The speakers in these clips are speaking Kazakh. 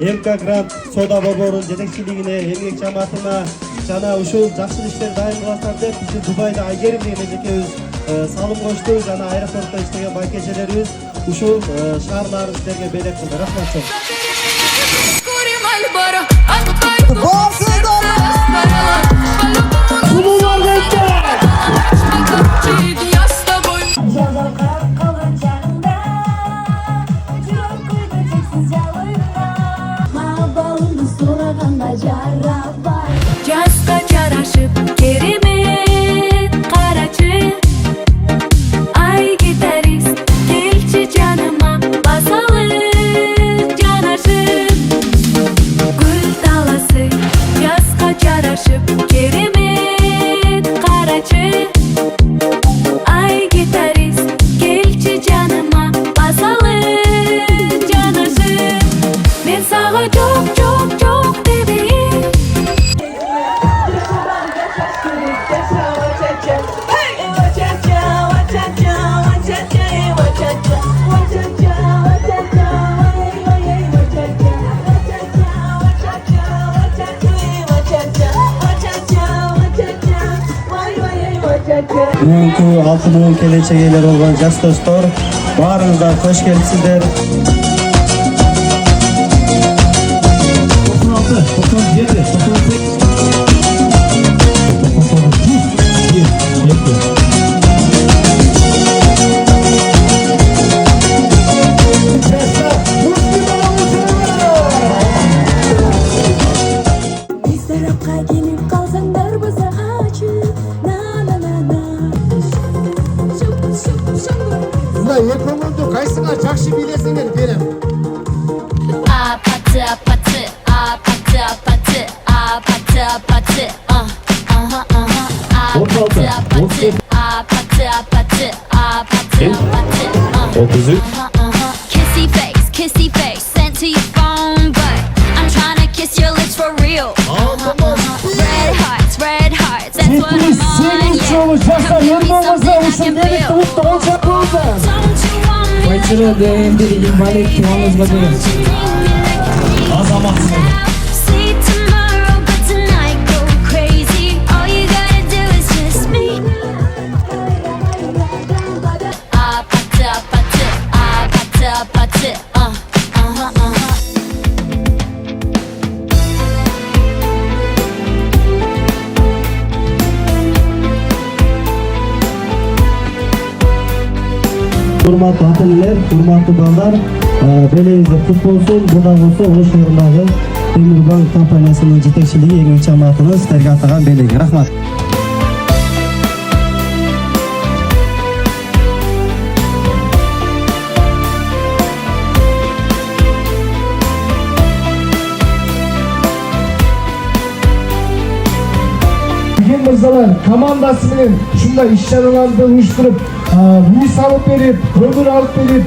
МК Грант Сода Борборунун жетекчилигине, эмгек жамаатына жана ушул жакшы иштер дайым кыласыздар деп биздин Дубайда Айгерим деген эжекебиз салым кошту жана аэропортто иштеген байкежелерибиз ушул шаарларын силерге белек кылды. Рахмат чоң. Жасқа жарашып керемет қарачы ай гитарист келші жаныма басалып жанашып гүл таласы жасқа жарашып керемет қарачы ай гитарист келші жаныма басалып жанашып мен сага жоқ дебейм. Бүгүнкү алтынын келечек ээлери болгон жаш достор, баарыңыздар кош келипсиздер. 96, 97, 98. Ekonomdu kaysına çakşı bilesiniz benim. Apatı apatı apatı apatı apatı apatı apatı apatı apatı apatı apatı Kissy face sent to your phone but I'm trying to kiss your lips for real. Red hearts that's what I'm on. Байчыры дегенде инвалид туаңызға деген азаматсыз. See tomorrow but tonight go crazy. All you gotta do is just me. Apatı apatı apatı apatı Урматтуу ата-энелер, урматтуу балдар, белеңиздер кут болсун. Будан болсо Ош шаарындагы Темирбанк компаниясынын жетекчилиги эмгек жамаатынын силерге атаган белеги. Рахмат. Bugün mırzalar komandası bilen şunda iş-çaralарды uyuşturup, үй салып берип, көмүр алып берип,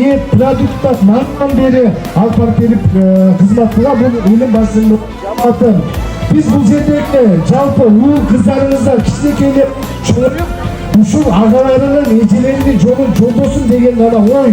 эт продукттар нардан бери алып барып берип кызмат кылган бул элдин басынын жамааты. Биз бул жердеги жалпы уул кыздарыңыздар кичинекейлер чоңоюп, ушул агаларынын эжелеринин жолун жолдосун деген гана ой.